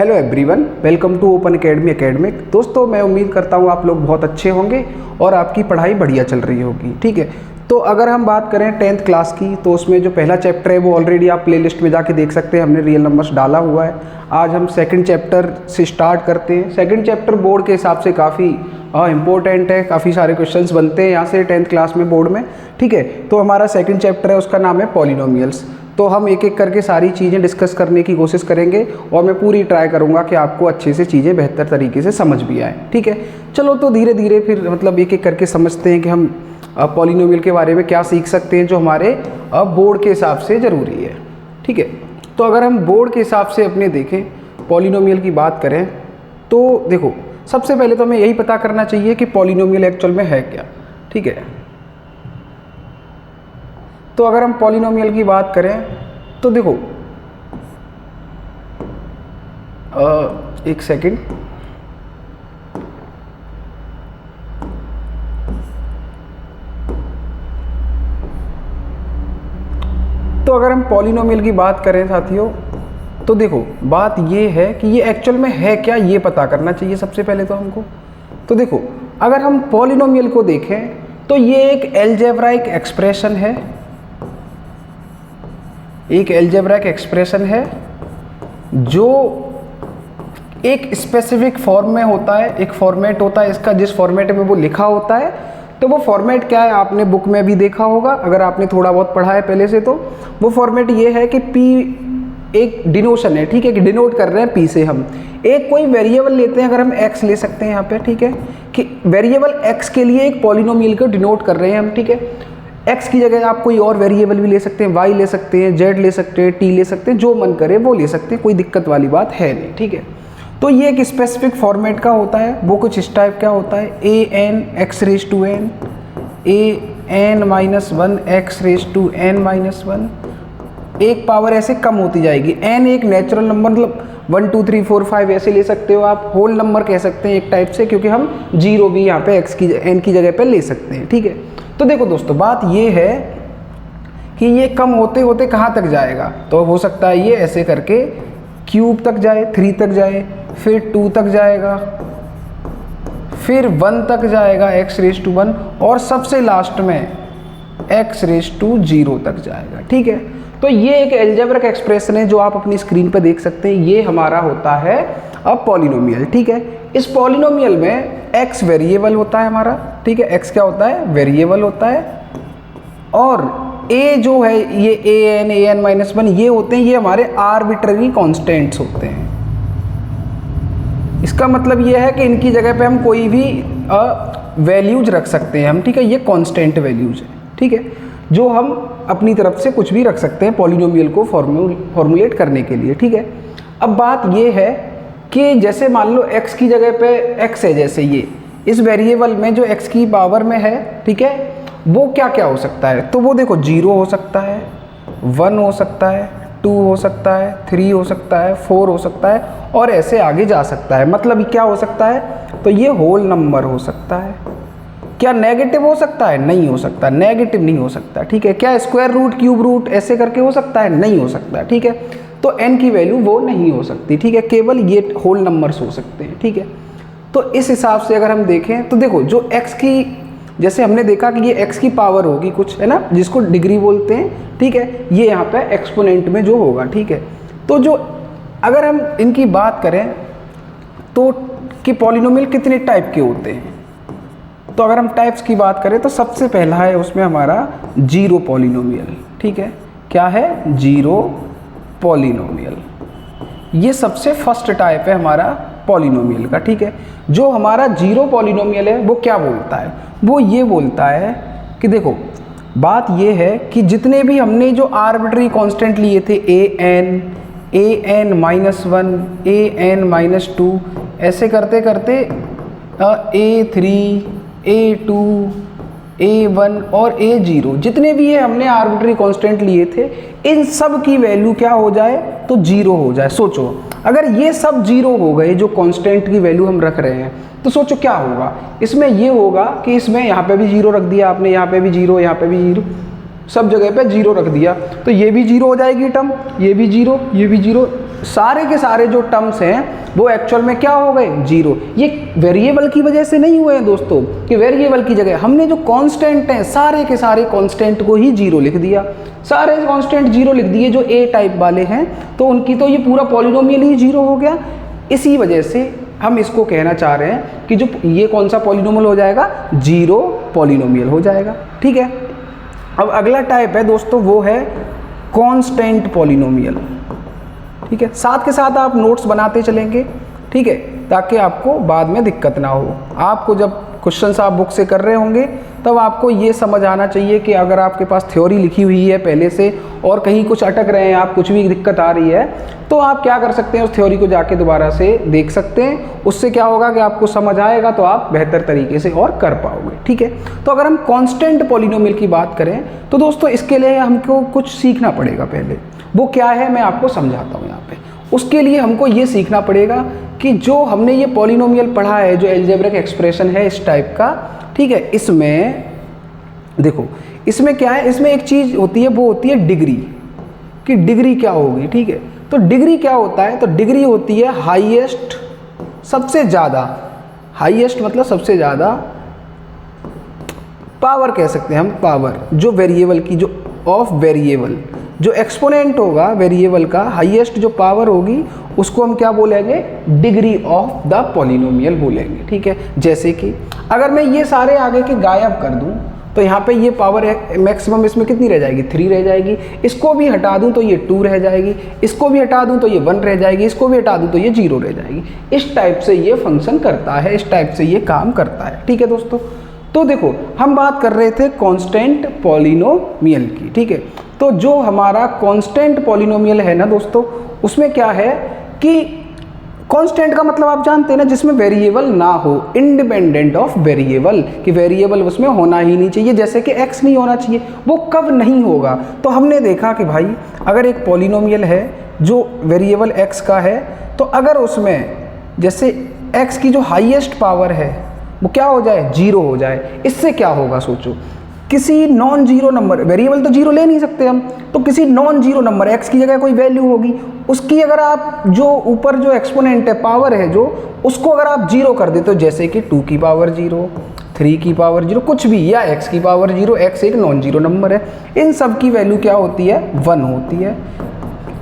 Hello everyone, welcome to Open Academy academic. दोस्तों, मैं उम्मीद करता हूँ आप लोग बहुत अच्छे होंगे और आपकी पढ़ाई बढ़िया चल रही होगी। ठीक है, तो अगर हम बात करें 10th क्लास की, तो उसमें जो पहला चैप्टर है वो ऑलरेडी आप प्लेलिस्ट में जाके देख सकते हैं, हमने रियल नंबर्स डाला हुआ है। आज हम सेकंड चैप्टर से स्टार्ट करते हैं। सेकंड चैप्टर बोर्ड के हिसाब से काफ़ी इंपॉर्टेंट है, काफ़ी सारे क्वेश्चंस बनते हैं यहाँ से 10th क्लास में बोर्ड में। ठीक है, तो हमारा सेकंड चैप्टर है, उसका नाम है पॉलिनोमियल्स। तो हम एक एक करके सारी चीज़ें डिस्कस करने की कोशिश करेंगे और मैं पूरी ट्राई करूँगा कि आपको अच्छे से चीज़ें बेहतर तरीके से समझ भी आए। ठीक है, चलो तो धीरे धीरे फिर मतलब एक एक करके समझते हैं कि हम पॉलिनोमियल के बारे में क्या सीख सकते हैं जो हमारे बोर्ड के हिसाब से ज़रूरी है। ठीक है, तो अगर हम बोर्ड के हिसाब से अपने देखें, पॉलिनोमियल की बात करें तो देखो, सबसे पहले तो हमें यही पता करना चाहिए कि पॉलिनोमियल एक्चुअल में है क्या। ठीक है, तो अगर हम पॉलिनोमियल की बात करें तो देखो, एक सेकंड, तो अगर हम पॉलिनोमियल की बात करें साथियों, तो देखो बात ये है कि ये एक्चुअल में है क्या, ये पता करना चाहिए सबसे पहले तो हमको। तो देखो, अगर हम पॉलिनोमियल को देखें तो ये एक अलजेब्राइक एक्सप्रेशन है, एक अलजेब्राइक एक्सप्रेशन है जो एक स्पेसिफिक फॉर्म में होता है, एक फॉर्मेट होता है इसका, जिस फॉर्मेट में वो लिखा होता है। तो वो फॉर्मेट क्या है, आपने बुक में भी देखा होगा अगर आपने थोड़ा बहुत पढ़ा है पहले से। तो वो फॉर्मेट ये है कि P एक डिनोशन है, ठीक है, कि डिनोट कर रहे हैं P से हम एक कोई वेरिएबल लेते हैं। अगर हम x ले सकते हैं यहाँ पे, ठीक है, कि वेरिएबल x के लिए एक पॉलिनोमियल को डिनोट कर रहे हैं हम। ठीक है, x की जगह आप कोई और वेरिएबल भी ले सकते हैं, y ले सकते हैं, z ले सकते हैं, t ले सकते हैं, जो मन करे वो ले सकते हैं, कोई दिक्कत वाली बात है नहीं। ठीक है, तो ये एक स्पेसिफिक फॉर्मेट का होता है। वो कुछ इस टाइप का होता है, an x raise to n, an minus 1 x raise to n minus 1, एक पावर ऐसे कम होती जाएगी। n एक नेचुरल नंबर, मतलब 1 2 3 4 5 ऐसे ले सकते हो आप, होल नंबर कह सकते हैं एक टाइप से, क्योंकि हम 0 भी यहाँ पे x की n की जगह पे ले सकते हैं। ठीक है, तो देखो दोस्तों, बात ये है कि ये कम होते होते कहाँ तक जाएगा, तो हो सकता है ये ऐसे करके क्यूब तक जाए, 3 तक जाए, फिर 2 तक जाएगा, फिर 1 तक जाएगा x रेज टू 1, और सबसे लास्ट में x रेज टू 0 तक जाएगा। ठीक है, तो ये एक अलजेब्रिक एक्सप्रेशन है जो आप अपनी स्क्रीन पर देख सकते हैं। ये हमारा होता है अब पॉलिनोमियल। ठीक है, इस पॉलिनोमियल में x वेरिएबल होता है हमारा। ठीक है, x क्या होता है, वेरिएबल होता है, और a जो है ये an माइनस 1 ये होते हैं, ये हमारे आर्बिट्ररी कॉन्स्टेंट्स होते हैं। इसका मतलब ये है कि इनकी जगह पे हम कोई भी वैल्यूज रख सकते हैं हम। ठीक है, ये कांस्टेंट वैल्यूज है। ठीक है, जो हम अपनी तरफ से कुछ भी रख सकते हैं पॉलिनोमियल को फॉर्मुलेट करने के लिए। ठीक है, अब बात ये है कि जैसे मान लो x की जगह पे x है, जैसे ये इस वेरिएबल में जो x की पावर में है, ठीक है, वो क्या क्या हो सकता है, तो वो देखो 0 हो सकता है, 1 हो सकता है, 2 हो सकता है, 3 हो सकता है, 4 हो सकता है, और ऐसे आगे जा सकता है। मतलब क्या हो सकता है, तो ये होल नंबर हो सकता है। क्या नेगेटिव हो सकता है, नहीं हो सकता, नेगेटिव नहीं हो सकता। ठीक है, क्या स्क्वायर रूट, क्यूब रूट ऐसे करके हो सकता है, नहीं हो सकता। ठीक है, तो n की वैल्यू वो नहीं हो सकती। ठीक है, केवल ये होल नंबर्स हो सकते हैं। ठीक है, तो इस हिसाब से अगर हम देखें तो देखो, जो x की, जैसे हमने देखा कि ये x की पावर होगी कुछ, है ना, जिसको डिग्री बोलते हैं। ठीक है, ये यहाँ पे एक्सपोनेंट में जो होगा। ठीक है, तो जो अगर हम इनकी बात करें तो कि पॉलिनोमियल कितने टाइप के होते हैं, तो अगर हम टाइप्स की बात करें तो सबसे पहला है उसमें हमारा जीरो पॉलिनोमियल। ठीक है, क्या है, जीरो पॉलिनोमियल। ये सबसे फर्स्ट टाइप है हमारा पॉलिनोमियल का। ठीक है, जो हमारा जीरो पॉलिनोमियल है वो क्या बोलता है, वो ये बोलता है कि देखो, बात ये है कि जितने भी हमने जो आर्बिट्री कांस्टेंट लिए थे, an माइनस 1, an माइनस 2, ऐसे करते करते a3, a2, a1 और a0, जितने भी ये हमने आर्बिट्री कांस्टेंट लिए थे, इन सब की वैल्यू क्या हो जाए, तो 0 हो जाए। सोचो, अगर ये सब 0 हो गए, जो कांस्टेंट की वैल्यू हम रख रहे हैं, तो सोचो क्या होगा। इसमें ये होगा कि इसमें यहाँ पे भी 0 रख दिया आपने, यहाँ पे भी 0, यहाँ पे भी 0, सब जगह पे 0 रख दिया, तो ये भी 0 हो जाएगी टर्म, ये भी 0, ये भी 0, सारे के सारे जो टर्म्स हैं वो एक्चुअल में क्या हो गए, जीरो। ये वेरिएबल की वजह से नहीं हुए हैं दोस्तों, कि वेरिएबल की जगह हमने जो कांस्टेंट हैं सारे के सारे कांस्टेंट को ही जीरो लिख दिया, सारे कांस्टेंट जीरो लिख दिए जो ए टाइप वाले हैं, तो उनकी तो ये पूरा पॉलिनोमियल ही जीरो हो गया। इसी वजह से हम इसको कहना चाह रहे हैं कि जो ये कौन सा पॉलिनोमियल हो जाएगा, जीरो पॉलिनोमियल हो जाएगा। ठीक है, अब अगला टाइप है दोस्तों, वो है कांस्टेंट पॉलिनोमियल। ठीक है, साथ के साथ आप नोट्स बनाते चलेंगे, ठीक है, ताकि आपको बाद में दिक्कत ना हो। आपको जब क्वेश्चंस आप बुक से कर रहे होंगे तब आपको ये समझ आना चाहिए कि अगर आपके पास थ्योरी लिखी हुई है पहले से और कहीं कुछ अटक रहे हैं आप, कुछ भी दिक्कत आ रही है, तो आप क्या कर सकते हैं, उस थ्योरी को जाके दोबारा से देख सकते हैं। उससे क्या होगा कि आपको समझ आएगा, तो आप बेहतर तरीके से और कर पाओगे। ठीक है, तो अगर हम कांस्टेंट पॉलिनोमियल की बात करें तो दोस्तों इसके लिए हमको कुछ सीखना पड़ेगा। पहले वो क्या है मैं आपको समझाता हूँ यहाँ पे। उसके लिए हमको ये सीखना पड़ेगा कि जो हमने ये पॉलिनोमियल पढ़ा है, जो अलजेब्रिक एक्सप्रेशन है इस टाइप का, ठीक है, इसमें देखो इसमें क्या है, इसमें एक चीज़ होती है, वो होती है डिग्री, कि डिग्री क्या होगी। ठीक है, तो डिग्री क्या होता है, तो डिग्री होती है हाईएस्ट, सबसे ज़्यादा, हाईएस्ट मतलब सबसे ज़्यादा, पावर कह सकते हैं हम, पावर जो वेरिएबल की, जो ऑफ वेरिएबल, जो एक्सपोनेंट होगा वेरिएबल का, हाईएस्ट जो पावर होगी उसको हम क्या बोलेंगे, डिग्री ऑफ द पॉलिनोमियल बोलेंगे। ठीक है, जैसे कि अगर मैं ये सारे आगे के गायब कर दूं तो यहाँ पे ये पावर मैक्सिमम इसमें कितनी रह जाएगी, 3 रह जाएगी। इसको भी हटा दूं तो ये 2 रह जाएगी, इसको भी हटा दूं तो ये 1 रह जाएगी, इसको भी हटा दूं तो ये 0 रह जाएगी। इस टाइप से ये फंक्शन करता है, इस टाइप से ये काम करता है। ठीक है दोस्तों, तो देखो हम बात कर रहे थे कांस्टेंट पॉलिनोमियल की। ठीक है, तो जो हमारा कांस्टेंट पॉलिनोमियल है ना दोस्तों, उसमें क्या है कि कांस्टेंट का मतलब आप जानते हैं ना, जिसमें वेरिएबल ना हो, इंडिपेंडेंट ऑफ वेरिएबल, कि वेरिएबल उसमें होना ही नहीं चाहिए। जैसे कि x नहीं होना चाहिए, वो कब नहीं होगा, तो हमने देखा कि भाई अगर एक पॉलिनोमियल है जो वेरिएबल x का है, तो अगर उसमें जैसे x की जो हाईएस्ट पावर है वो क्या हो जाए, 0 हो जाए, इससे क्या होगा सोचो, किसी नॉन जीरो नंबर, वेरिएबल तो जीरो ले नहीं सकते हम, तो किसी नॉन जीरो नंबर x की जगह कोई वैल्यू होगी, उसकी अगर आप जो ऊपर जो एक्सपोनेंट है, पावर है जो, उसको अगर आप 0 कर देते हो, जैसे कि 2 की पावर 0, 3 की पावर 0, कुछ भी, या x की पावर 0, x एक नॉन जीरो नंबर है, इन सब की वैल्यू क्या होती है, 1 होती है।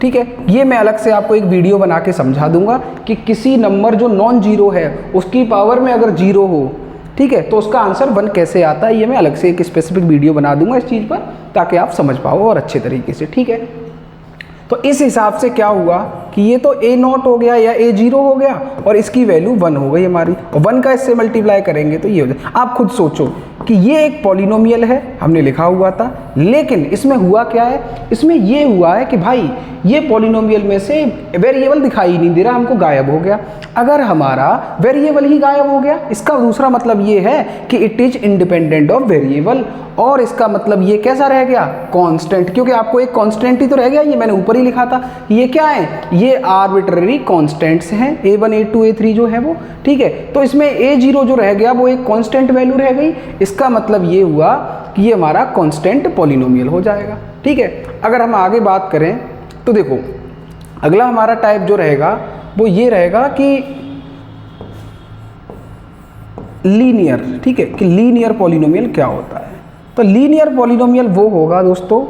ठीक है, ये मैं अलग से आपको एक वीडियो बना के समझा दूंगा कि किसी नंबर जो नॉन जीरो है उसकी पावर में अगर 0 हो, ठीक है, तो उसका आंसर 1 कैसे आता है, ये मैं अलग से एक स्पेसिफिक वीडियो बना दूंगा इस चीज़ पर, ताकि आप समझ पाओ और अच्छे तरीके से। ठीक है, तो इस हिसाब से क्या हुआ कि ये तो a0 हो गया या a0 हो गया और इसकी वैल्यू 1 हो गई हमारी, और 1 का इससे मल्टीप्लाई करेंगे तो ये हो जाए। आप खुद सोचो कि ये एक पॉलिनोमियल है, हमने लिखा हुआ था, लेकिन इसमें हुआ क्या है, इसमें ये हुआ है कि भाई ये पॉलिनोमियल में से वेरिएबल दिखाई नहीं दे रहा, हमको गायब हो गया। अगर हमारा वेरिएबल ही गायब हो गया, इसका दूसरा मतलब ये है कि it is independent of variable, और इसका मतलब ये कैसा रह गया, कांस्टेंट, क्योंकि आपको एक कांस्टेंट ही तो रह गया, ये मैंने ऊपर ही लिखा था। ये क्या है, ये आर्बिट्ररी कांस्टेंट्स हैं, a1 a2 a3 जो है वो। ठीक है, तो इसमें a0 जो रह गया वो एक कांस्टेंट वैल्यू रह गई, इसका मतलब ये हुआ कि ये हमारा कांस्टेंट पॉलिनोमियल हो जाएगा। ठीक है, अगर हम आगे बात करें तो देखो अगला हमारा टाइप जो रहेगा वो ये रहेगा कि लीनियर। ठीक है, कि लीनियर पॉलिनोमियल क्या होता है, तो लीनियर पॉलिनोमियल वो होगा दोस्तों,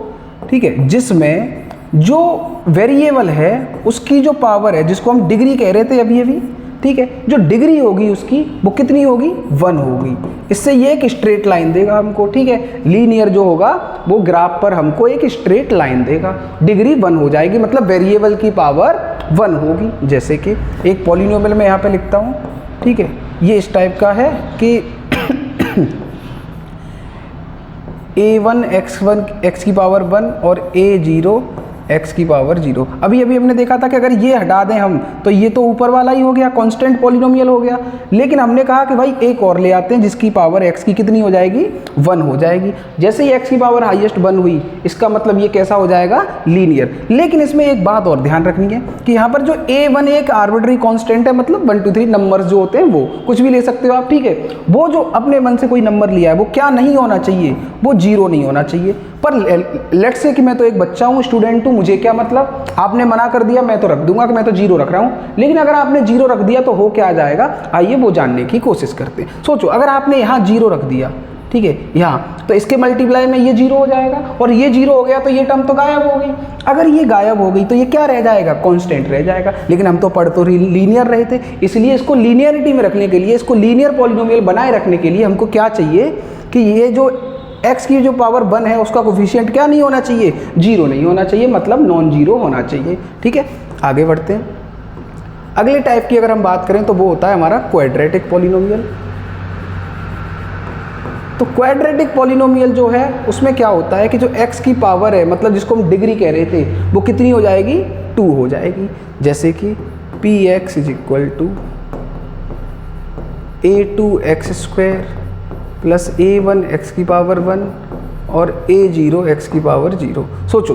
ठीक है, जिसमें जो वेरिएबल है उसकी जो पावर है, जिसको हम डिग्री कह रहे थे अभी अभी, ठीक है, जो डिग्री होगी उसकी वो कितनी होगी, 1 होगी। इससे ये एक स्ट्रेट लाइन देगा हमको। ठीक है, लीनियर जो होगा वो ग्राफ पर हमको एक स्ट्रेट लाइन देगा, डिग्री 1 हो जाएगी, मतलब वेरिएबल की पावर 1 होगी। जैसे कि एक पॉलिनोमियल में यहाँ पे लिखता हूँ, ठीक है, ये इस टाइप का है कि a1 x की पावर 1 और a0 x की पावर 0। अभी अभी हमने देखा था कि अगर ये हटा दें हम तो ये तो ऊपर वाला ही हो गया, कांस्टेंट पॉलिनोमियल हो गया, लेकिन हमने कहा कि भाई एक और ले आते हैं जिसकी पावर x की कितनी हो जाएगी, 1 हो जाएगी। जैसे ही x की पावर हाईएस्ट 1 हुई, इसका मतलब ये कैसा हो जाएगा, लीनियर। लेकिन इसमें एक बात और ध्यान रखनी है कि यहाँ पर जो a1 एक आर्बिट्ररी कांस्टेंट है, मतलब 1 2 3 नंबर्स जो होते हैं वो कुछ भी ले सकते हो आप। ठीक है, वो जो अपने मन से कोई नंबर लिया है वो क्या नहीं होना चाहिए, वो 0 नहीं होना चाहिए। पर लेट्स से कि मैं तो एक बच्चा हूँ, स्टूडेंट हूँ, मुझे क्या मतलब, आपने मना कर दिया, मैं तो रख दूंगा कि मैं तो 0 रख रहा हूँ। लेकिन अगर आपने 0 रख दिया तो हो क्या आ जाएगा, आइए वो जानने की कोशिश करते हैं। सोचो अगर आपने यहाँ 0 रख दिया, ठीक है, यहाँ, तो इसके मल्टीप्लाई में ये 0 हो जाएगा, और ये 0 हो गया तो ये टर्म तो गायब हो गई। अगर ये गायब हो गई तो ये क्या रह जाएगा, कांस्टेंट रह जाएगा। लेकिन हम तो पढ़ तो लीनियर रहे थे, इसलिए इसको लीनियरिटी में रखने के लिए, इसको लीनियर पॉलिनोमियल बनाए रखने के लिए हमको क्या चाहिए कि ये जो x की जो पावर 1 है उसका कोफिशिएंट क्या नहीं होना चाहिए, 0 नहीं होना चाहिए, मतलब नॉन जीरो होना चाहिए। ठीक है, आगे बढ़ते हैं। अगले टाइप की अगर हम बात करें तो वो होता है हमारा क्वाड्रेटिक पॉलिनोमियल। तो क्वाड्रेटिक पॉलिनोमियल जो है उसमें क्या होता है कि जो x की पावर है, मतलब जिसको हम डिग्री कह रहे थे, वो कितनी हो जाएगी, 2 हो जाएगी। जैसे कि px = a2x² प्लस a1x⁻1 और a0x⁻0। सोचो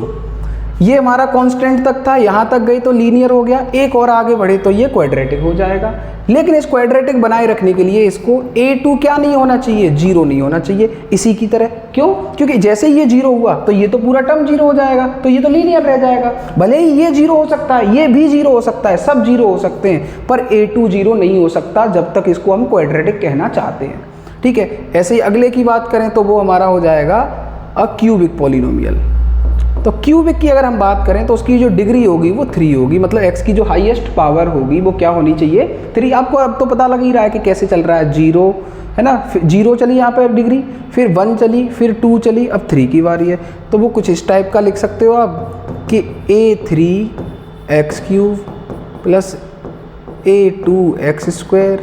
ये हमारा कांस्टेंट तक था, यहाँ तक गई तो लीनियर हो गया, एक और आगे बढ़े तो ये क्वाड्रेटिक हो जाएगा। लेकिन इस क्वाड्रेटिक बनाए रखने के लिए इसको a2 क्या नहीं होना चाहिए, 0 नहीं होना चाहिए। इसी की तरह क्यों, क्योंकि जैसे ही ये 0 हुआ तो ये तो पूरा टर्म 0 हो जाएगा, तो ये तो लीनियर रह जाएगा। भले ही ये 0 हो सकता है, ये भी 0 हो सकता है, सब 0 हो सकते हैं, पर a2 0 नहीं हो सकता जब तक इसको हम क्वाड्रेटिक कहना चाहते हैं। ठीक है, ऐसे ही अगले की बात करें तो वो हमारा हो जाएगा अ क्यूबिक पॉलिनोमियल। तो क्यूबिक की अगर हम बात करें तो उसकी जो डिग्री होगी वो 3 होगी, मतलब x की जो हाईएस्ट पावर होगी वो क्या होनी चाहिए, 3। आपको अब तो पता लग ही रहा है कि कैसे चल रहा है, 0 है ना, 0 चली यहाँ पे डिग्री, फिर 1 चली, फिर 2 चली, अब 3 की बारी है। तो वो कुछ इस टाइप का लिख सकते हो आप कि a3x³ plus a2x²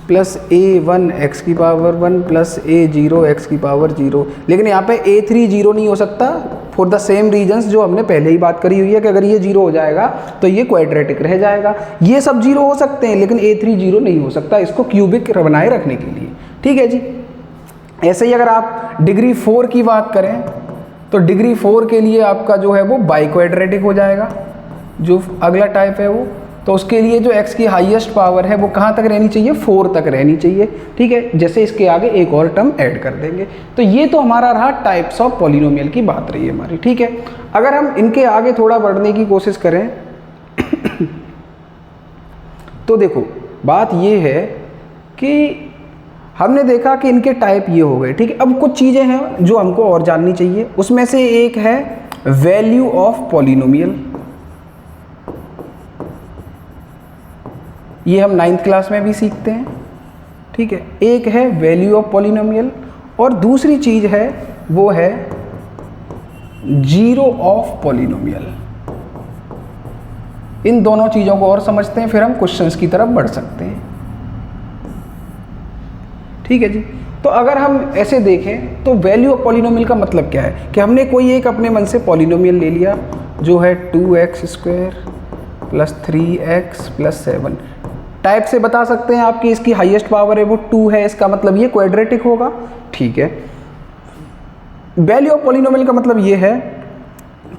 plus a1x⁻1 plus a0x⁻0। लेकिन यहाँ पे a3 0 नहीं हो सकता फॉर द सेम रीजन्स जो हमने पहले ही बात करी हुई है कि अगर ये 0 हो जाएगा तो ये क्वाड्रेटिक रह जाएगा। ये सब 0 हो सकते हैं लेकिन a3 0 नहीं हो सकता, इसको क्यूबिक बनाए रखने के लिए। ठीक है जी। ऐसे ही अगर आप डिग्री 4 की बात करें तो डिग्री 4 के लिए आपका जो है वो बाई क्वाड्रेटिक हो जाएगा, जो अगला टाइप है वो। तो उसके लिए जो x की हाईएस्ट पावर है वो कहाँ तक रहनी चाहिए, 4 तक रहनी चाहिए। ठीक है, जैसे इसके आगे एक और टर्म ऐड कर देंगे। तो ये तो हमारा रहा टाइप्स ऑफ पॉलिनोमियल की बात रही है हमारी। ठीक है, अगर हम इनके आगे थोड़ा बढ़ने की कोशिश करें तो देखो बात ये है कि हमने देखा कि इनके टाइप ये हो गए। ठीक है, अब कुछ चीज़ें हैं जो हमको और जाननी चाहिए। उसमें से एक है वैल्यू ऑफ पॉलिनोमियल। ये हम 9th क्लास में भी सीखते हैं। ठीक है, एक है वैल्यू ऑफ पॉलिनोमियल और दूसरी चीज़ है वो है जीरो ऑफ पॉलिनोमियल। इन दोनों चीज़ों को और समझते हैं, फिर हम क्वेश्चंस की तरफ बढ़ सकते हैं। ठीक है जी। तो अगर हम ऐसे देखें तो वैल्यू ऑफ पॉलिनोमियल का मतलब क्या है कि हमने कोई एक अपने मन से पॉलिनोमियल ले लिया जो है 2x² plus 3x plus 7। Type से बता सकते हैं आपकी इसकी हाईएस्ट पावर है वो 2 है, इसका मतलब ये क्वाड्रेटिक होगा। ठीक है, वैल्यू ऑफ पॉलिनोमियल का मतलब ये है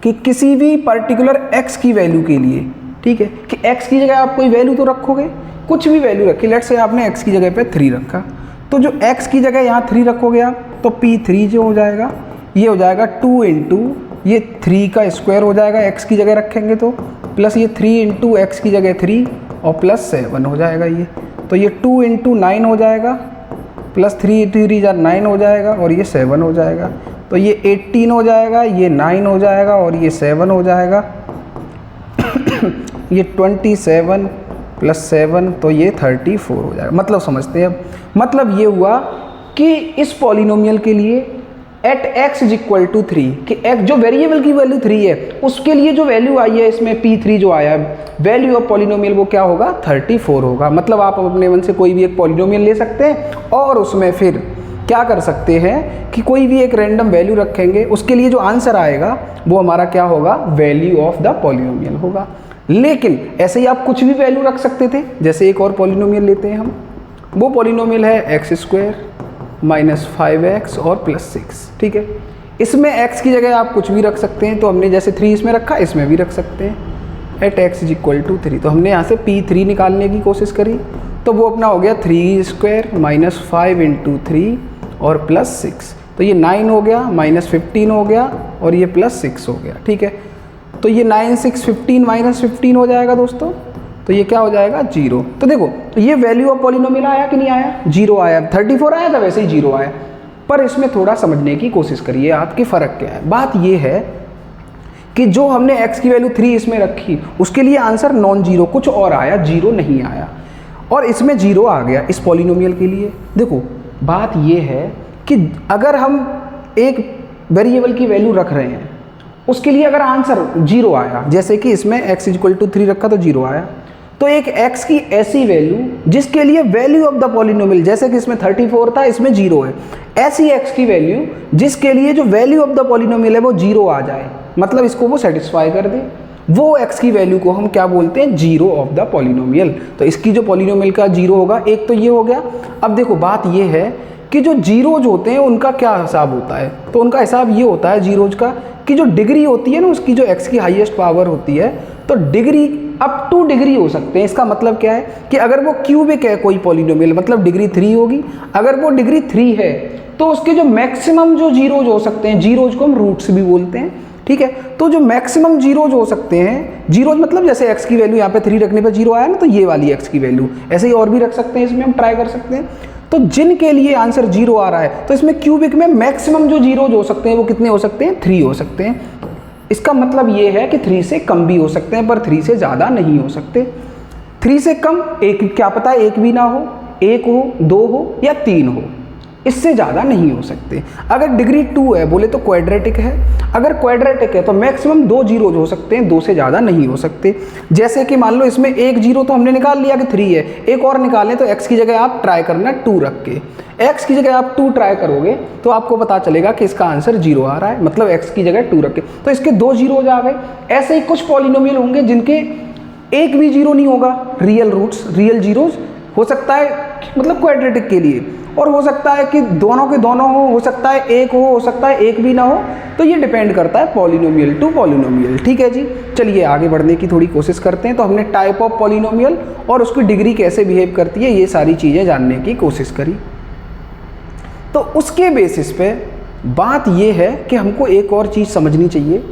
कि किसी भी पर्टिकुलर x की वैल्यू के लिए, ठीक है, कि x की जगह आप कोई वैल्यू तो रखोगे, कुछ भी वैल्यू रखी। लेट्स से आपने x की जगह पे 3 रखा, तो जो x की जगह यहाँ 3 रखोगे आप तो p3 जो हो जाएगा ये हो जाएगा 2 इंटू ये 3 का स्क्वायर हो जाएगा x की जगह रखेंगे तो, प्लस ये 3 इंटू x की जगह 3 और प्लस 7 हो जाएगा ये। तो ये 2 इंटू 9 हो जाएगा प्लस 3 इंटू 3 9 हो जाएगा और ये 7 हो जाएगा। तो ये 18 हो जाएगा, ये 9 हो जाएगा और ये 7 हो जाएगा। ये 27 प्लस 7 तो ये 34 हो जाएगा। मतलब समझते हैं अब, मतलब ये हुआ कि इस पॉलिनोमियल के लिए एट x = 3 कि x जो वेरिएबल की वैल्यू 3 है उसके लिए जो वैल्यू आई है इसमें p3 जो आया है, वैल्यू ऑफ पॉलिनोमियल वो क्या होगा, 34 होगा। मतलब आप अपने मन से कोई भी एक पॉलिनोमियल ले सकते हैं और उसमें फिर क्या कर सकते हैं कि कोई भी एक रैंडम वैल्यू रखेंगे, उसके लिए जो आंसर आएगा वो हमारा क्या होगा, वैल्यू ऑफ द पॉलिनोमियल होगा। लेकिन ऐसे ही आप कुछ भी वैल्यू रख सकते थे। जैसे एक और पॉलिनोमियल लेते हैं हम, वो पॉलिनोमियल है x² माइनस 5x और प्लस 6। ठीक है, इसमें x की जगह आप कुछ भी रख सकते हैं। तो हमने जैसे 3 इसमें रखा, इसमें भी रख सकते हैं एट x = 3। तो हमने यहाँ से p3 निकालने की कोशिश करी तो वो अपना हो गया 3² माइनस 5 इंटू 3 और प्लस 6। तो ये 9 हो गया, -15 हो गया और ये +6 हो गया, ठीक है। तो ये 9, 6, 15 -15 हो जाएगा दोस्तों, तो ये क्या हो जाएगा 0। तो देखो ये वैल्यू ऑफ पॉलिनोमियल आया कि नहीं आया, 0 आया। 34 आया था वैसे ही 0 आया, पर इसमें थोड़ा समझने की कोशिश करिए आपकी फ़र्क क्या है। बात ये है कि जो हमने x की वैल्यू 3 इसमें रखी उसके लिए आंसर नॉन जीरो कुछ और आया, 0 नहीं आया, और इसमें 0 आ गया इस पॉलिनोमियल के लिए। देखो बात ये है कि अगर हम एक वेरिएबल की वैल्यू रख रहे हैं उसके लिए अगर आंसर 0 आया, जैसे कि इसमें x = 3 रखा तो 0 आया, तो एक x की ऐसी वैल्यू जिसके लिए वैल्यू ऑफ द पॉलिनोमियल, जैसे कि इसमें 34 था इसमें 0 है, ऐसी x की वैल्यू जिसके लिए जो वैल्यू ऑफ द पॉलिनोमियल है वो 0 आ जाए, मतलब इसको वो सेटिस्फाई कर दे, वो x की वैल्यू को हम क्या बोलते हैं, 0 ऑफ द पॉलिनोमियल। तो इसकी जो पॉलिनोमियल का 0 होगा, एक तो ये हो गया। अब देखो बात ये है कि जो जीरोज होते हैं उनका क्या हिसाब होता है, तो उनका हिसाब ये होता है जीरोज का कि जो डिग्री होती है ना उसकी, जो x की हाईएस्ट पावर होती है, तो डिग्री अप टू डिग्री हो सकते हैं। इसका मतलब क्या है कि अगर वो क्यूबिक है कोई पॉलिनोमियल, मतलब डिग्री 3 होगी। अगर वो डिग्री 3 है तो उसके जो मैक्सिमम जो जीरोज हो सकते हैं, जीरोज को हम रूट्स भी बोलते हैं, ठीक है। तो जो मैक्सिमम जीरोज हो सकते हैं, जीरोज मतलब जैसे x की वैल्यू यहाँ पे 3 रखने पर 0 आया ना, तो ये वाली x की वैल्यू, ऐसे ही और भी रख सकते हैं, इसमें हम ट्राई कर सकते हैं। तो जिनके लिए आंसर 0 आ रहा है, तो इसमें क्यूबिक में मैक्सिमम जो जीरोज हो सकते हैं वो कितने हो सकते हैं, 3 हो सकते हैं। इसका मतलब ये है कि 3 से कम भी हो सकते हैं, पर 3 से ज़्यादा नहीं हो सकते। 3 से कम एक, क्या पता है एक भी ना हो, 1 हो, 2 हो या 3 हो, इससे ज़्यादा नहीं हो सकते। अगर डिग्री 2 है बोले तो क्वाड्रेटिक है, अगर क्वाड्रेटिक है तो मैक्सिमम 2 जीरोज हो सकते हैं, 2 से ज़्यादा नहीं हो सकते। जैसे कि मान लो इसमें एक जीरो तो हमने निकाल लिया कि 3 है, एक और निकालें तो x की जगह आप ट्राई करना 2 रख के, x की जगह आप 2 ट्राई करोगे तो आपको पता चलेगा कि इसका आंसर 0 आ रहा है, मतलब x की जगह 2 रख के, तो इसके 2 जीरोज आ गए। ऐसे ही कुछ पॉलिनोमियल होंगे जिनके एक भी जीरो नहीं होगा, रियल रूट्स, रियल जीरोज हो सकता है, मतलब क्वाड्रेटिक के लिए, और हो सकता है कि दोनों के दोनों हो सकता है एक हो सकता है एक भी ना हो। तो ये डिपेंड करता है पॉलिनोमियल टू पॉलिनोमियल, ठीक है जी। चलिए आगे बढ़ने की थोड़ी कोशिश करते हैं। तो हमने टाइप ऑफ पॉलिनोमियल और उसकी डिग्री कैसे बिहेव करती है ये सारी चीज़ें जानने की कोशिश करी। तो उसके बेसिस पे बात ये है कि हमको एक और चीज़ समझनी चाहिए,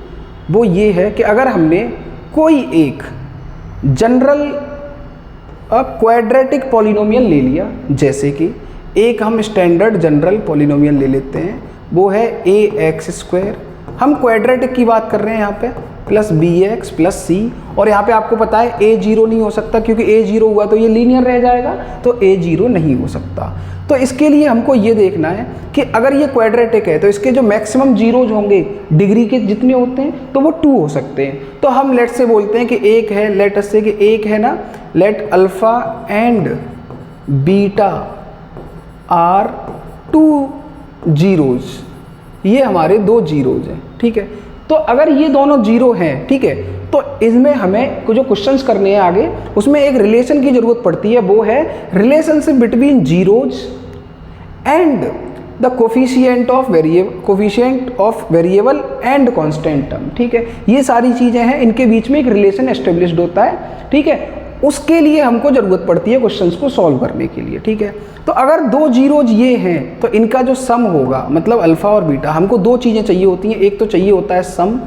वो ये है कि अगर हमने कोई एक जनरल क्वाड्रेटिक पॉलिनोमियल ले लिया, जैसे कि एक हम स्टैंडर्ड जनरल पॉलिनोमियल ले लेते हैं, वो है ax², हम क्वाड्रेटिक की बात कर रहे हैं यहाँ पे, प्लस bx प्लस c, और यहाँ पे आपको पता है a0 नहीं हो सकता, क्योंकि a0 हुआ तो ये लीनियर रह जाएगा, तो a0 नहीं हो सकता। तो इसके लिए हमको ये देखना है कि अगर ये क्वाड्रेटिक है तो इसके जो मैक्सिमम जीरोज होंगे डिग्री के जितने होते हैं तो वो 2 हो सकते हैं। तो हम लेट से बोलते हैं कि एक है, लेट अस से कि एक है ना, let alpha and beta are 2 zeros, ये हमारे 2 जीरोज हैं, ठीक है। तो अगर ये दोनों जीरो हैं, ठीक है, तो इसमें हमें जो क्वेश्चंस करने हैं आगे, उसमें एक रिलेशन की जरूरत पड़ती है, वो है relationship between zeros and the coefficient of variable and constant term, ठीक है। ये सारी चीज़ें हैं, इनके बीच में एक रिलेशन एस्टेब्लिश्ड होता है, ठीक है। उसके लिए हमको ज़रूरत पड़ती है क्वेश्चंस को सॉल्व करने के लिए, ठीक है। तो अगर 2 जीरोज ये हैं तो इनका जो सम होगा, मतलब अल्फ़ा और बीटा, हमको 2 चीज़ें चाहिए होती हैं। एक तो चाहिए होता है सम,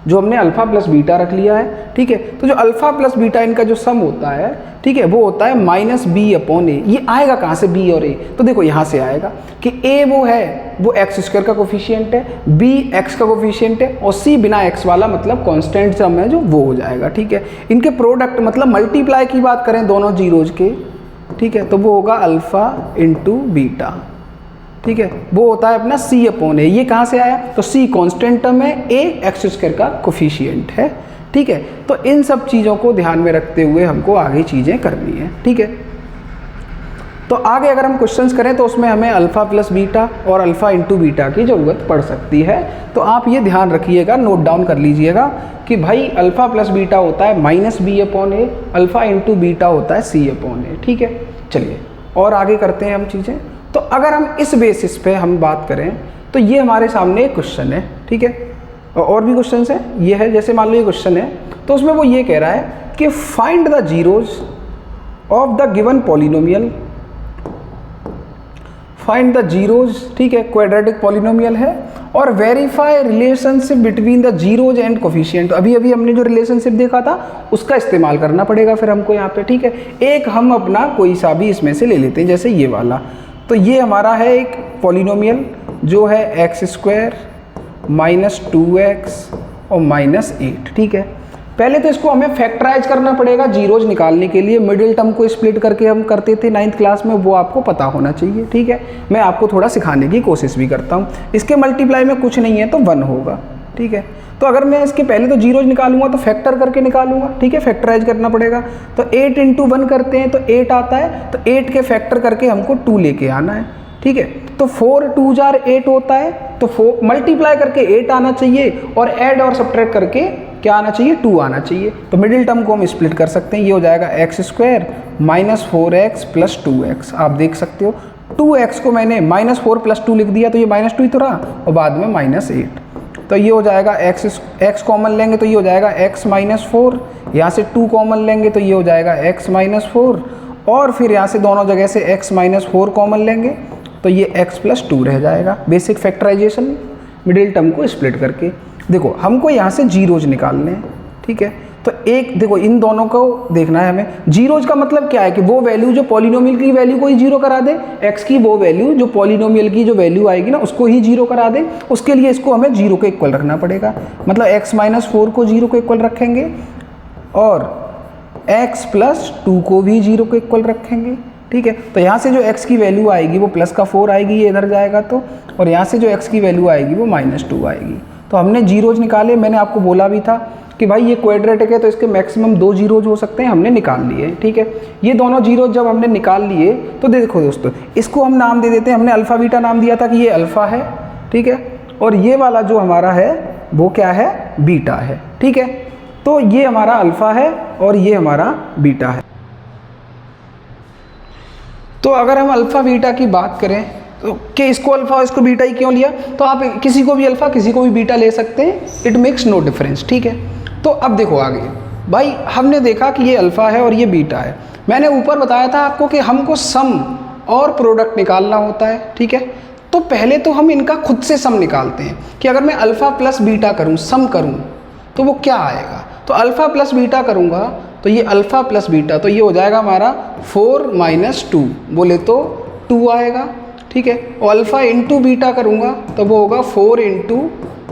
जो हमने अल्फ़ा प्लस बीटा रख लिया है, ठीक है। तो जो अल्फ़ा प्लस बीटा इनका जो सम होता है, ठीक है, वो होता है -b/a। ये आएगा कहाँ से b और a, तो देखो यहाँ से आएगा कि a वो है, वो x² का कोफिशिएंट है, b x का कोफिशिएंट है, और c बिना x वाला, मतलब कांस्टेंट सम है जो, वो हो जाएगा, ठीक है। इनके प्रोडक्ट मतलब मल्टीप्लाई की बात करें दोनों जीरोज के, ठीक है, तो वो होगा अल्फ़ा इंटू बीटा, ठीक है, वो होता है अपना c/a। ये कहाँ से आया, तो c कांस्टेंट टर्म है, a x² का कोफिशिएंट है, ठीक है। तो इन सब चीज़ों को ध्यान में रखते हुए हमको आगे चीज़ें करनी है, ठीक है। तो आगे अगर हम क्वेश्चंस करें तो उसमें हमें अल्फ़ा प्लस बीटा और अल्फ़ा इंटू बीटा की ज़रूरत पड़ सकती है। तो आप ये ध्यान रखिएगा, नोट डाउन कर लीजिएगा कि भाई अल्फ़ा प्लस बीटा होता है -b/a, अल्फ़ा इंटू बीटा होता है c/a, ठीक है। चलिए और आगे करते हैं हम चीज़ें। तो अगर हम इस बेसिस पे हम बात करें तो ये हमारे सामने एक क्वेश्चन है, ठीक है, और भी क्वेश्चंस हैं। ये है, जैसे मान लो ये क्वेश्चन है, तो उसमें वो ये कह रहा है कि find the zeros of the given polynomial find the zeros, ठीक है, क्वाड्रेटिक पॉलिनोमियल है, और verify relationship between the zeros and coefficient. अभी अभी हमने जो रिलेशनशिप देखा था उसका इस्तेमाल करना पड़ेगा फिर हमको यहाँ पे, ठीक है। एक हम अपना कोई सा भी इसमें से ले लेते हैं, जैसे ये वाला। तो ये हमारा है एक पॉलिनोमियल जो है x² -2x और -8, ठीक है। पहले तो इसको हमें फैक्टराइज करना पड़ेगा जीरोज निकालने के लिए। मिडिल टर्म को स्प्लिट करके हम करते थे 9th क्लास में, वो आपको पता होना चाहिए, ठीक है। मैं आपको थोड़ा सिखाने की कोशिश भी करता हूँ। इसके मल्टीप्लाई में कुछ नहीं है तो 1 होगा, ठीक है। तो अगर मैं इसके पहले तो जीरोज निकालूंगा तो फैक्टर करके निकालूंगा, ठीक है, फैक्टराइज करना पड़ेगा। तो 8 × 1 करते हैं तो 8 आता है, तो 8 के फैक्टर करके हमको 2 लेके आना है, ठीक है। तो 4 2 जार 8 होता है, तो 4 मल्टीप्लाई करके 8 आना चाहिए, और ऐड और सब्ट्रैक्ट करके क्या आना चाहिए, 2 आना चाहिए। तो मिडिल टर्म को हम स्प्लिट कर सकते हैं, ये हो जाएगा x² -4x + 2x। आप देख सकते हो 2x को मैंने -4 + 2 लिख दिया, तो ये -2 ही तो रहा, और बाद में -8। तो ये हो जाएगा x कॉमन लेंगे तो ये हो जाएगा x -4, यहाँ से 2 कॉमन लेंगे तो ये हो जाएगा x -4, और फिर यहाँ से दोनों जगह से x -4 कॉमन लेंगे तो ये x + 2 रह जाएगा। बेसिक फैक्टराइजेशन मिडिल टर्म को स्प्लिट करके। देखो हमको यहाँ से जीरोज निकालने हैं, ठीक है। तो एक देखो इन दोनों को देखना है हमें। जीरोज का मतलब क्या है कि वो वैल्यू जो पॉलिनोमियल की वैल्यू को ही जीरो करा दे, x की वो वैल्यू जो पॉलिनोमियल की जो वैल्यू आएगी ना उसको ही जीरो करा दे। उसके लिए इसको हमें जीरो के इक्वल रखना पड़ेगा, मतलब x -4 को जीरो के इक्वल रखेंगे, और x + 2 को भी जीरो के इक्वल रखेंगे, ठीक है। तो यहाँ से जो x की वैल्यू आएगी वो +4 आएगी, ये इधर जाएगा तो, और यहाँ से जो x की वैल्यू आएगी वो -2 आएगी। तो हमने जीरोज निकाले। मैंने आपको बोला भी था कि भाई ये क्वाड्रेटिक है तो इसके मैक्सिमम 2 जीरोज हो सकते हैं, हमने निकाल लिए, ठीक है। ये दोनों जीरोज जब हमने निकाल लिए तो देखो दोस्तों, इसको हम नाम दे देते हैं, हमने अल्फ़ा बीटा नाम दिया था कि ये अल्फ़ा है, ठीक है, और ये वाला जो हमारा है वो क्या है, बीटा है, ठीक है। तो ये हमारा अल्फ़ा है और ये हमारा बीटा है। तो अगर हम अल्फ़ा बीटा की बात करें तो कि इसको अल्फ़ा और इसको बीटा ही क्यों लिया, तो आप किसी को भी अल्फ़ा किसी को भी बीटा ले सकते हैं, इट मेक्स नो डिफरेंस, ठीक है। तो अब देखो आगे, भाई हमने देखा कि ये अल्फ़ा है और ये बीटा है। मैंने ऊपर बताया था आपको कि हमको सम और प्रोडक्ट निकालना होता है, ठीक है। तो पहले तो हम इनका खुद से सम निकालते हैं कि अगर मैं अल्फ़ा + बीटा करूँ, सम करूँ तो वो क्या आएगा। तो अल्फ़ा + बीटा करूँगा तो ये अल्फ़ा + बीटा, तो ये हो जाएगा हमारा 4 - 2, बोले तो 2 आएगा, ठीक है। और अल्फ़ा × बीटा करूँगा तो वो होगा 4 ×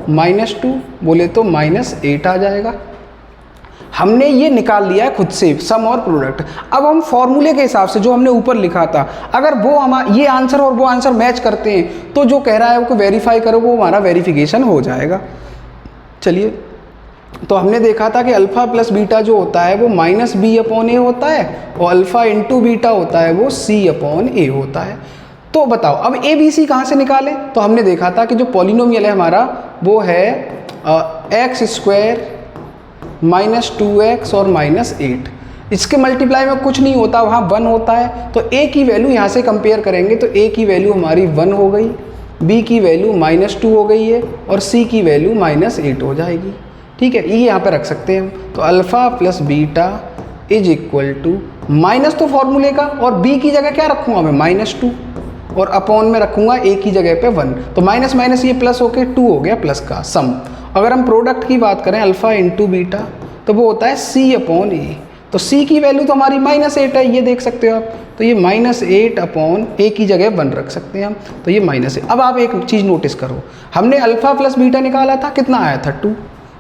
-2, बोले तो -8 आ जाएगा। हमने ये निकाल लिया है खुद से सम और प्रोडक्ट। अब हम फॉर्मूले के हिसाब से जो हमने ऊपर लिखा था, अगर वो ये आंसर और वो आंसर मैच करते हैं तो जो कह रहा है वो वेरीफाई करो, वो हमारा वेरिफिकेशन हो जाएगा। चलिए, तो हमने देखा था कि अल्फ़ा + बीटा जो होता है वो -b/a होता है, और अल्फ़ा × बीटा होता है वो c/a होता है। तो बताओ अब a b c कहाँ से निकालें। तो हमने देखा था कि जो पॉलिनोमियल है हमारा वो है x² -2x और -8। इसके मल्टीप्लाई में कुछ नहीं होता, वहाँ 1 होता है। तो a की वैल्यू यहाँ से कंपेयर करेंगे तो a की वैल्यू हमारी 1 हो गई, b की वैल्यू -2 हो गई है, और c की वैल्यू -8 हो जाएगी, ठीक है। ये यहाँ पे रख सकते हैं हम। तो अल्फ़ा + बीटा = माइनस तो फॉर्मूले का, और b की जगह क्या रखूँगा मैं, -2, और अपॉन में रखूँगा a की जगह पे 1। तो माइनस माइनस ये प्लस होके 2 हो गया प्लस का सम। अगर हम प्रोडक्ट की बात करें अल्फ़ा × बीटा तो वो होता है c/a। तो c की वैल्यू तो हमारी -8 है, ये देख सकते हो आप। तो ये -8 a की जगह 1 रख सकते हैं हम, तो ये -8। अब आप एक चीज़ नोटिस करो, हमने अल्फ़ा + बीटा निकाला था, कितना आया था 2,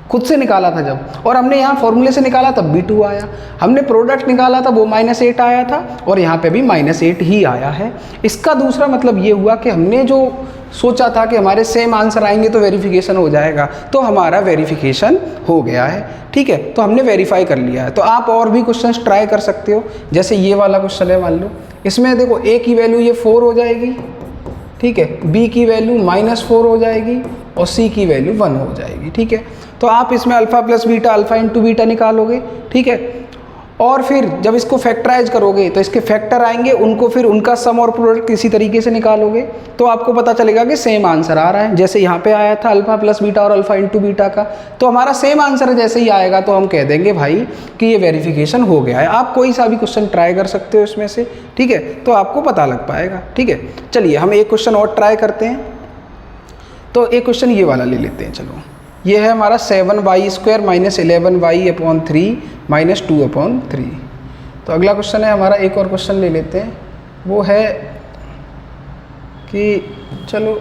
खुद से निकाला था जब, और हमने यहाँ फॉर्मूले से निकाला तब भी 2 आया। हमने प्रोडक्ट निकाला था वो -8 आया था, और यहाँ पे भी -8 ही आया है। इसका दूसरा मतलब ये हुआ कि हमने जो सोचा था कि हमारे सेम आंसर आएंगे तो वेरिफिकेशन हो जाएगा, तो हमारा वेरिफिकेशन हो गया है, ठीक है। तो हमने वेरीफाई कर लिया है। तो आप और भी क्वेश्चन ट्राई कर सकते हो, जैसे ये वाला क्वेश्चन है, मान लो इसमें देखो a की वैल्यू ये 4 हो जाएगी, ठीक है, b की वैल्यू -4 हो जाएगी, और c की वैल्यू 1 हो जाएगी, ठीक है। तो आप इसमें अल्फ़ा + बीटा अल्फ़ा × बीटा निकालोगे, ठीक है। और फिर जब इसको फैक्टराइज करोगे तो इसके फैक्टर आएंगे, उनको फिर उनका सम और प्रोडक्ट इसी तरीके से निकालोगे तो आपको पता चलेगा कि सेम आंसर आ रहा है। जैसे यहाँ पे आया था अल्फा प्लस बीटा और अल्फा इंटू बीटा का, तो हमारा सेम आंसर जैसे ही आएगा तो हम कह देंगे भाई कि ये वेरिफिकेशन हो गया है। आप कोई सा भी क्वेश्चन ट्राई कर सकते हो इसमें से, ठीक है, तो आपको पता लग पाएगा। ठीक है, चलिए हम एक क्वेश्चन और ट्राई करते हैं। तो एक क्वेश्चन ये वाला ले लेते हैं। चलो, ये है हमारा 7y² माइनस 11y/3 माइनस 2/3। तो अगला क्वेश्चन है हमारा, एक और क्वेश्चन ले लेते हैं। वो है कि चलो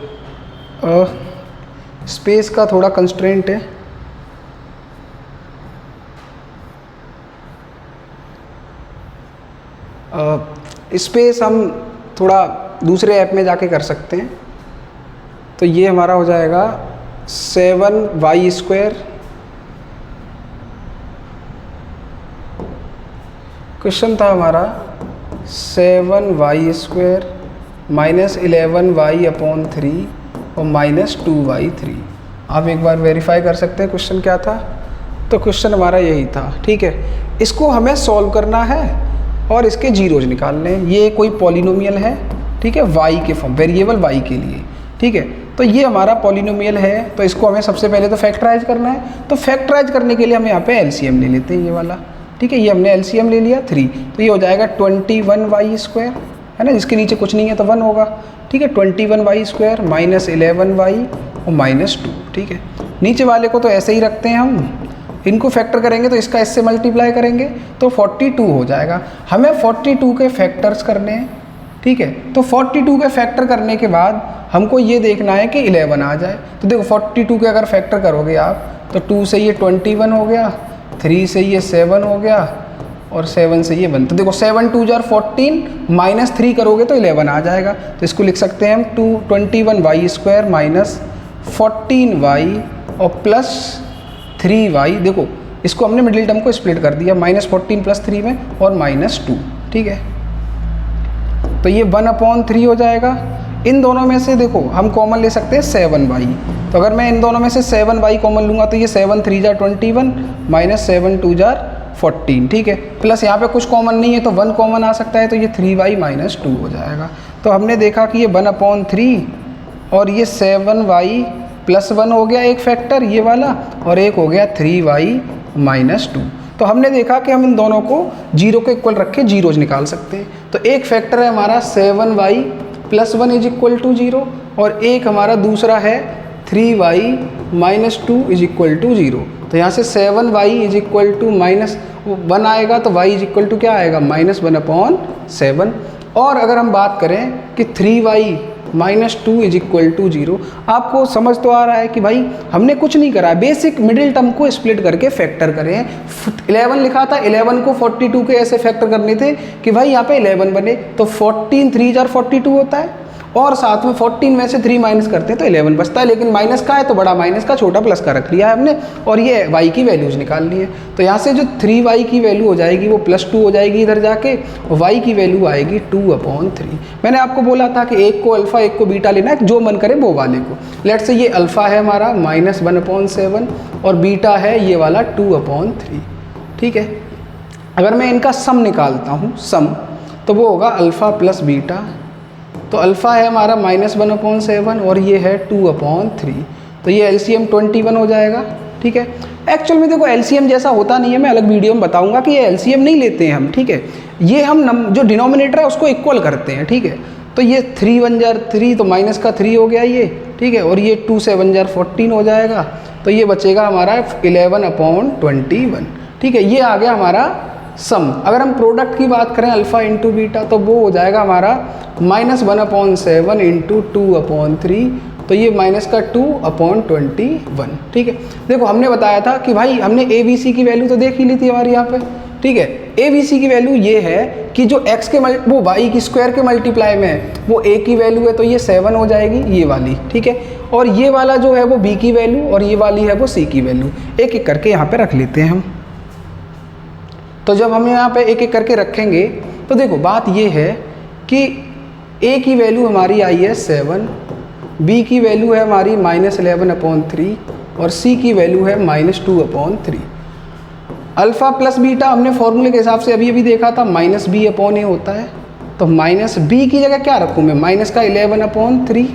स्पेस का थोड़ा कंस्ट्रेंट है, स्पेस हम थोड़ा दूसरे ऐप में जाके कर सकते हैं। तो ये हमारा हो जाएगा 7y², क्वेश्चन था हमारा 7y² माइनस 11y/3 और माइनस 2y3। आप एक बार वेरीफाई कर सकते हैं क्वेश्चन क्या था। तो क्वेश्चन हमारा यही था, ठीक है। इसको हमें सॉल्व करना है और इसके जीरोज निकालने हैं। ये कोई पॉलिनोमियल है, ठीक है, y के फॉर्म, वेरिएबल y के लिए, ठीक है। तो ये हमारा पॉलिनोमियल है, तो इसको हमें सबसे पहले तो फैक्टराइज करना है। तो फैक्टराइज करने के लिए हम यहाँ पे एलसीएम ले लेते हैं, ये वाला, ठीक है। ये हमने एलसीएम ले लिया 3, तो ये हो जाएगा 21y², है ना, जिसके नीचे कुछ नहीं है तो 1 होगा, ठीक है। 21y² माइनस 11y और माइनस 2, ठीक है। नीचे वाले को तो ऐसे ही रखते हैं हम, इनको फैक्टर करेंगे तो इसका इससे मल्टीप्लाई करेंगे तो 42 हो जाएगा। हमें 42 के फैक्टर्स करने हैं, ठीक है। तो 42 के फैक्टर करने के बाद हमको ये देखना है कि 11 आ जाए। तो देखो 42 के अगर फैक्टर करोगे आप तो 2 से ये 21 हो गया, 3 से ये 7 हो गया और 7 से ये 1। तो देखो 7 2 जार 14 माइनस 3 करोगे तो 11 आ जाएगा। तो इसको लिख सकते हैं हम 21y² माइनस 14y और प्लस 3y। देखो इसको हमने मिडिल टर्म को स्प्लिट कर दिया, -14 प्लस 3 में और -2, ठीक है। तो ये 1/3 हो जाएगा। इन दोनों में से देखो हम कॉमन ले सकते हैं 7y। तो अगर मैं इन दोनों में से 7y कॉमन लूँगा तो ये 7 3 जार 21 माइनस 7 2 जार 14, ठीक है। प्लस यहाँ पे कुछ कॉमन नहीं है तो 1 कॉमन आ सकता है, तो ये 3y माइनस 2 हो जाएगा। तो हमने देखा कि ये 1/3 और ये 7y प्लस 1 हो गया एक फैक्टर ये वाला, और एक हो गया 3y माइनस 2। तो हमने देखा कि हम इन दोनों को जीरो के इक्वल रख के जीरोज निकाल सकते हैं। तो एक फैक्टर है हमारा 7y plus 1 is equal to 0 और एक हमारा दूसरा है 3y minus 2 is equal to 0। तो यहाँ से 7y इज इक्वल टू -1 आएगा तो y इज इक्वल टू क्या आएगा, -1/7। और अगर हम बात करें कि 3y minus 2 is equal to 0, आपको समझ तो आ रहा है कि भाई हमने कुछ नहीं करा है, बेसिक मिडिल टर्म को स्प्लिट करके फैक्टर करें। 11 लिखा था, 11 को 42 के ऐसे फैक्टर करने थे कि भाई यहाँ पे 11 बने, तो 14 3 जार 42 होता है और साथ में 14 में से 3 माइनस करते हैं तो 11 बचता है। लेकिन माइनस का है तो बड़ा माइनस का, छोटा प्लस का रख लिया है हमने और ये y की वैल्यूज निकाल ली है। तो यहाँ से जो 3y की वैल्यू हो जाएगी वो +2 हो जाएगी इधर जाके, और y की वैल्यू आएगी 2/3। मैंने आपको बोला था कि एक को अल्फा एक को बीटा लेना है, जो मन करे वो वाले को। लेट्स से ये अल्फा है हमारा -1/7 और बीटा है ये वाला 2/3, ठीक है। अगर मैं इनका सम निकालता हूँ, सम, तो वो होगा अल्फ़ा प्लस बीटा। तो अल्फ़ा है हमारा -1/7 और ये है 2/3। तो ये एलसीएम 21 हो जाएगा, ठीक है। एक्चुअल में देखो एलसीएम जैसा होता नहीं है, मैं अलग वीडियो में बताऊंगा कि ये एलसीएम नहीं लेते हैं हम, ठीक है। ये हम जो डिनोमिनेटर है उसको इक्वल करते हैं, ठीक है। तो ये 3 1 जार 3 तो माइनस का 3 हो गया ये, ठीक है। और ये 2 7 जार 14 हो जाएगा, तो ये बचेगा हमारा 11/21, ठीक है। ये आ गया हमारा सम। अगर हम प्रोडक्ट की बात करें अल्फ़ा इंटू बीटा तो वो हो जाएगा हमारा -1/7 इंटू 2/3, तो ये माइनस का 2/21, ठीक है। देखो हमने बताया था कि भाई हमने ABC की वैल्यू तो देख ही ली थी हमारी यहाँ पे, ठीक है। ABC की वैल्यू ये है कि जो x के वो y की स्क्वायर के मल्टीप्लाई में है वो a की वैल्यू है, तो ये 7 हो जाएगी ये वाली, ठीक है। और ये वाला जो है वो b की वैल्यू और ये वाली है वो c की वैल्यू। एक एक करके यहाँ पे रख लेते हैं हम। तो जब हम यहाँ पे एक एक करके रखेंगे तो देखो बात ये है कि a की वैल्यू हमारी आई है 7, b की वैल्यू है हमारी -11/3 और c की वैल्यू है -2/3। अल्फ़ा प्लस बीटा हमने फॉर्मूले के हिसाब से अभी अभी देखा था माइनस बी अपॉन ए होता है, तो माइनस बी की जगह क्या रखूँ मैं, माइनस का 11 अपॉन 3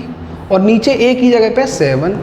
और नीचे ए की जगह पे 7,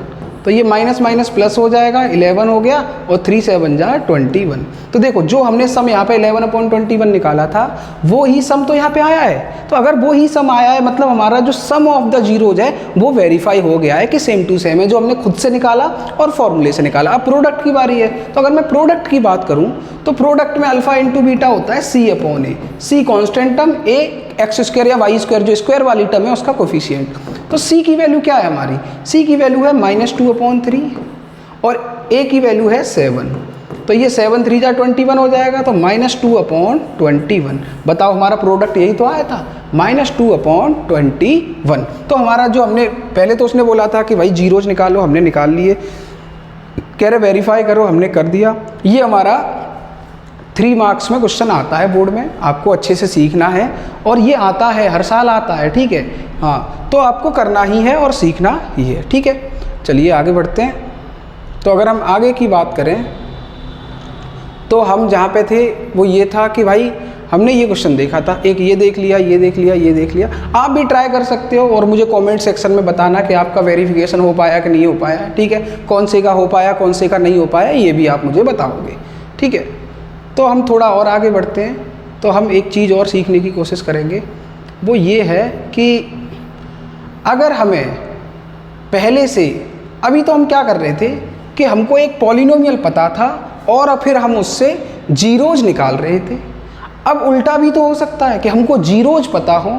तो ये माइनस माइनस प्लस हो जाएगा, 11 हो गया और 3 7 जा 21। तो देखो जो हमने सम यहाँ पे 11 अपॉन 21 निकाला था वो ही सम तो यहाँ पे आया है। तो अगर वो ही सम आया है मतलब हमारा जो सम ऑफ द जीरोज है वो वेरीफाई हो गया है कि सेम टू सेम है, जो हमने खुद से निकाला और फॉर्मूले से निकाला। अब प्रोडक्ट की बारी है, तो अगर मैं प्रोडक्ट की बात करूँ तो प्रोडक्ट में अल्फा इंटू बीटा होता है सी अपॉन ए, सी कॉन्स्टेंट टर्म, ए एक्स स्क्वायर या वाई स्क्वायर जो स्क्वायर वाली टर्म है उसका कोफिशिएंट। तो सी की वैल्यू क्या है हमारी, सी की वैल्यू है -2 अपॉन 3 और ए की वैल्यू है 7, तो ये 7 3 जा 21 हो जाएगा, तो -2 अपॉन 21। बताओ हमारा प्रोडक्ट यही तो आया था, -2 अपॉन 21। तो हमारा जो हमने पहले तो उसने बोला था कि भाई जीरोज निकालो, हमने निकाल लिए, कह रहे वेरीफाई करो, हमने कर दिया। ये हमारा 3 मार्क्स में क्वेश्चन आता है बोर्ड में, आपको अच्छे से सीखना है और ये आता है हर साल आता है, ठीक है। हाँ, तो आपको करना ही है और सीखना ही है, ठीक है। चलिए आगे बढ़ते हैं। तो अगर हम आगे की बात करें तो हम जहाँ पे थे वो ये था कि भाई हमने ये क्वेश्चन देखा था, एक ये देख लिया, ये देख लिया, ये देख लिया। आप भी ट्राई कर सकते हो और मुझे कमेंट सेक्शन में बताना कि आपका वेरिफिकेशन हो पाया कि नहीं हो पाया, ठीक है। कौन से का हो पाया, कौन से का नहीं हो पाया, ये भी आप मुझे बताओगे, ठीक है। तो हम थोड़ा और आगे बढ़ते हैं, तो हम एक चीज़ और सीखने की कोशिश करेंगे, वो ये है कि अगर हमें पहले से, अभी तो हम क्या कर रहे थे कि हमको एक पॉलिनोमियल पता था और फिर हम उससे जीरोज निकाल रहे थे। अब उल्टा भी तो हो सकता है कि हमको जीरोज पता हो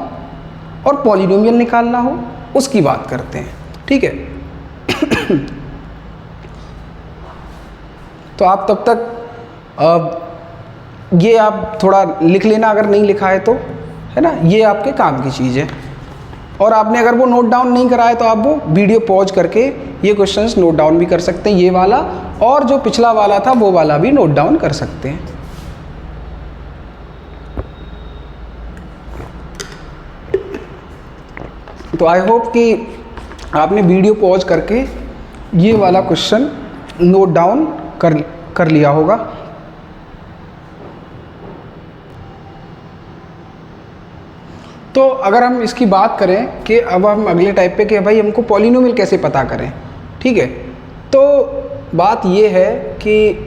और पॉलिनोमियल निकालना हो, उसकी बात करते हैं, ठीक है। तो आप तब तक ये आप थोड़ा लिख लेना अगर नहीं लिखा है तो, है ना, ये आपके काम की चीज़ है। और आपने अगर वो नोट डाउन नहीं करा है तो आप वो वीडियो पॉज करके ये क्वेश्चंस नोट डाउन भी कर सकते हैं, ये वाला और जो पिछला वाला था वो वाला भी नोट डाउन कर सकते हैं। तो आई होप कि आपने वीडियो पॉज करके ये वाला क्वेश्चन नोट डाउन कर लिया होगा। तो अगर हम इसकी बात करें कि अब हम अगले टाइप पे कि भाई हमको पॉलिनोमियल कैसे पता करें, ठीक है। तो बात ये है कि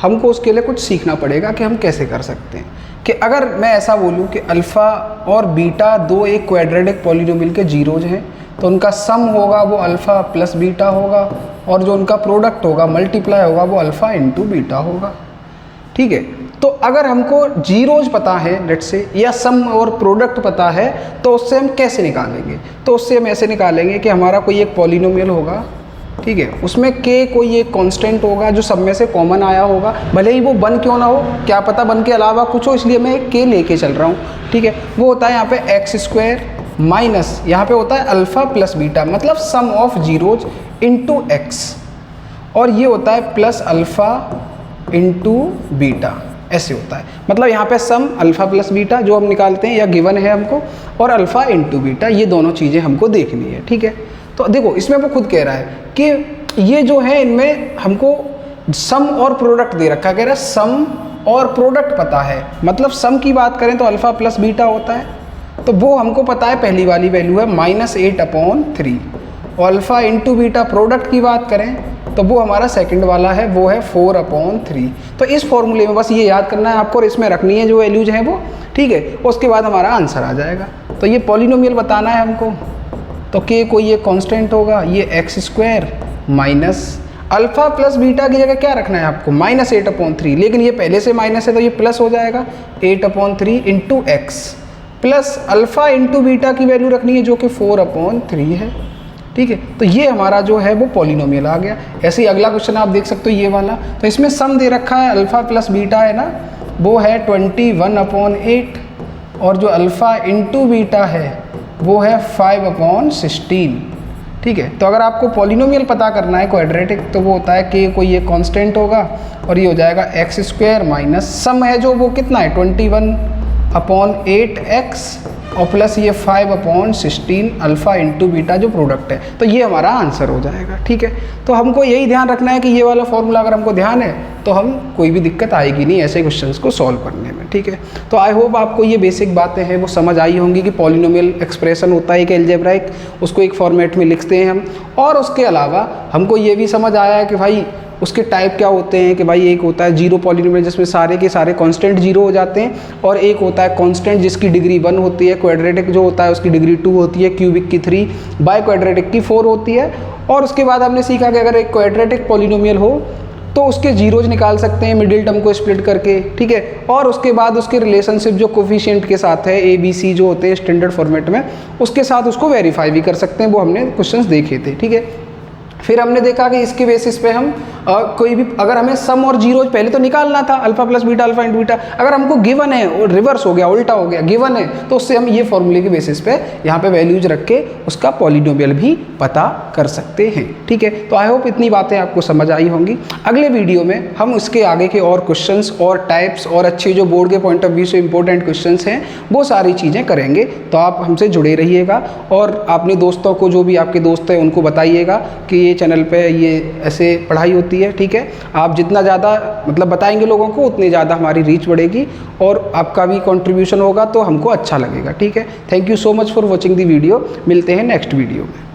हमको उसके लिए कुछ सीखना पड़ेगा कि हम कैसे कर सकते हैं। कि अगर मैं ऐसा बोलूं कि अल्फ़ा और बीटा दो एक क्वाड्रेटिक पॉलिनोमियल के जीरोज हैं, तो उनका सम होगा वो अल्फ़ा प्लस बीटा होगा और जो उनका प्रोडक्ट होगा मल्टीप्लाई होगा वो अल्फ़ा इंटू बीटा होगा, ठीक है। तो अगर हमको जीरोज पता है लेट्स से, या सम और प्रोडक्ट पता है, तो उससे हम कैसे निकालेंगे। तो उससे हम ऐसे निकालेंगे कि हमारा कोई एक पॉलिनोमियल होगा, ठीक है, उसमें के कोई एक कांस्टेंट होगा जो सब में से कॉमन आया होगा, भले ही वो बन क्यों ना हो, क्या पता बन के अलावा कुछ हो, इसलिए मैं एक के लेके चल रहा हूँ, ठीक है। वो होता है यहाँ पे एक्स स्क्वायर माइनस यहाँ पे होता है अल्फ़ा प्लस बीटा, मतलब सम ऑफ जीरोज इंटू एक्स, और ये होता है प्लस अल्फ़ा इंटू बीटा, ऐसे होता है। मतलब यहाँ पे सम अल्फ़ा प्लस बीटा जो हम निकालते हैं या गिवन है हमको, और अल्फ़ा इंटू बीटा, ये दोनों चीज़ें हमको देखनी है, ठीक है। तो देखो इसमें वो खुद कह रहा है कि ये जो है इनमें हमको सम और प्रोडक्ट दे रखा है, कह रहा है सम और प्रोडक्ट पता है। मतलब सम की बात करें तो अल्फ़ा प्लस बीटा होता है, तो वो हमको पता है, पहली वाली वैल्यू है -8/3, और अल्फ़ा इंटू बीटा प्रोडक्ट की बात करें तो वो हमारा सेकंड वाला है, वो है 4/3। तो इस फॉर्मूले में बस ये याद करना है आपको और इसमें रखनी है जो वैल्यूज हैं वो, ठीक है। उसके बाद हमारा आंसर आ जाएगा। तो ये पॉलिनोमियल बताना है हमको, तो के कोई एक कांस्टेंट होगा, ये x square minus alpha plus beta की जगह क्या रखना है आपको, -8/3, लेकिन ये पहले से माइनस है तो ये प्लस हो जाएगा 8/3 into x, plus alpha into beta की वैल्यू रखनी है जो कि 4/3 है, ठीक है। तो ये हमारा जो है वो पॉलिनोमियल आ गया। ऐसे ही अगला क्वेश्चन आप देख सकते हो ये वाला, तो इसमें सम दे रखा है, अल्फ़ा प्लस बीटा है ना, वो है 21/8, और जो अल्फ़ा इंटू बीटा है वो है 5/16, ठीक है। तो अगर आपको पॉलिनोमियल पता करना है क्वाड्रेटिक, तो वो होता है कि कोई एक कांस्टेंट होगा और ये हो जाएगा एक्स स्क्वायर माइनस सम है जो वो कितना है 21/8x और प्लस ये 5/16 अल्फ़ा इंटू बीटा जो प्रोडक्ट है, तो ये हमारा आंसर हो जाएगा। ठीक है, तो हमको यही ध्यान रखना है कि ये वाला फॉर्मूला अगर हमको ध्यान है तो हम कोई भी दिक्कत आएगी नहीं ऐसे क्वेश्चंस को सॉल्व करने में। ठीक है, तो आई होप आपको ये बेसिक बातें हैं वो समझ आई होंगी कि पॉलिनोमियल एक्सप्रेशन होता है एक एल्जेब्राइक, उसको एक फॉर्मेट में लिखते हैं हम, और उसके अलावा हमको ये भी समझ आया है कि भाई उसके टाइप क्या होते हैं, कि भाई एक होता है जीरो पॉलिनोमियल जिसमें सारे के सारे कांस्टेंट जीरो हो जाते हैं, और एक होता है कांस्टेंट जिसकी डिग्री 1 होती है, क्वाड्रेटिक जो होता है उसकी डिग्री 2 होती है, क्यूबिक की 3, बाय क्वाड्रेटिक की 4 होती है। और उसके बाद हमने सीखा कि अगर एक क्वाड्रेटिक पॉलिनोमियल हो तो उसके जीरोज निकाल सकते हैं मिडिल टर्म को स्प्लिट करके। ठीक है, और उसके बाद उसके रिलेशनशिप जो कोफिशिएंट के साथ है ABC जो होते हैं स्टैंडर्ड फॉर्मेट में, उसके साथ उसको वेरीफाई भी कर सकते हैं, वो हमने क्वेश्चंस देखे थे। ठीक है, फिर हमने देखा कि इसके बेसिस पे हम कोई भी अगर हमें सम और जीरोज पहले तो निकालना था, alpha plus beta alpha into beta, अगर हमको गिवन है और रिवर्स हो गया उल्टा हो गया गिवन है, तो उससे हम ये फॉर्मूले के बेसिस पे यहाँ पे वैल्यूज रख के उसका पॉलिनोमियल भी पता कर सकते हैं। ठीक है, तो आई होप इतनी बातें आपको समझ आई होंगी। अगले वीडियो में हम उसके आगे के और क्वेश्चंस और टाइप्स और अच्छे जो बोर्ड के पॉइंट ऑफ व्यू से इंपॉर्टेंट क्वेश्चंस हैं वो सारी चीज़ें करेंगे। तो आप हमसे जुड़े रहिएगा और अपने दोस्तों को, जो भी आपके दोस्त हैं उनको बताइएगा कि ये चैनल पे ये ऐसे पढ़ाई होती है। ठीक है, आप जितना ज़्यादा मतलब बताएंगे लोगों को उतनी ज़्यादा हमारी रीच बढ़ेगी और आपका भी कंट्रीब्यूशन होगा तो हमको अच्छा लगेगा। ठीक है, thank you so much for watching the video. मिलते हैं नेक्स्ट वीडियो में।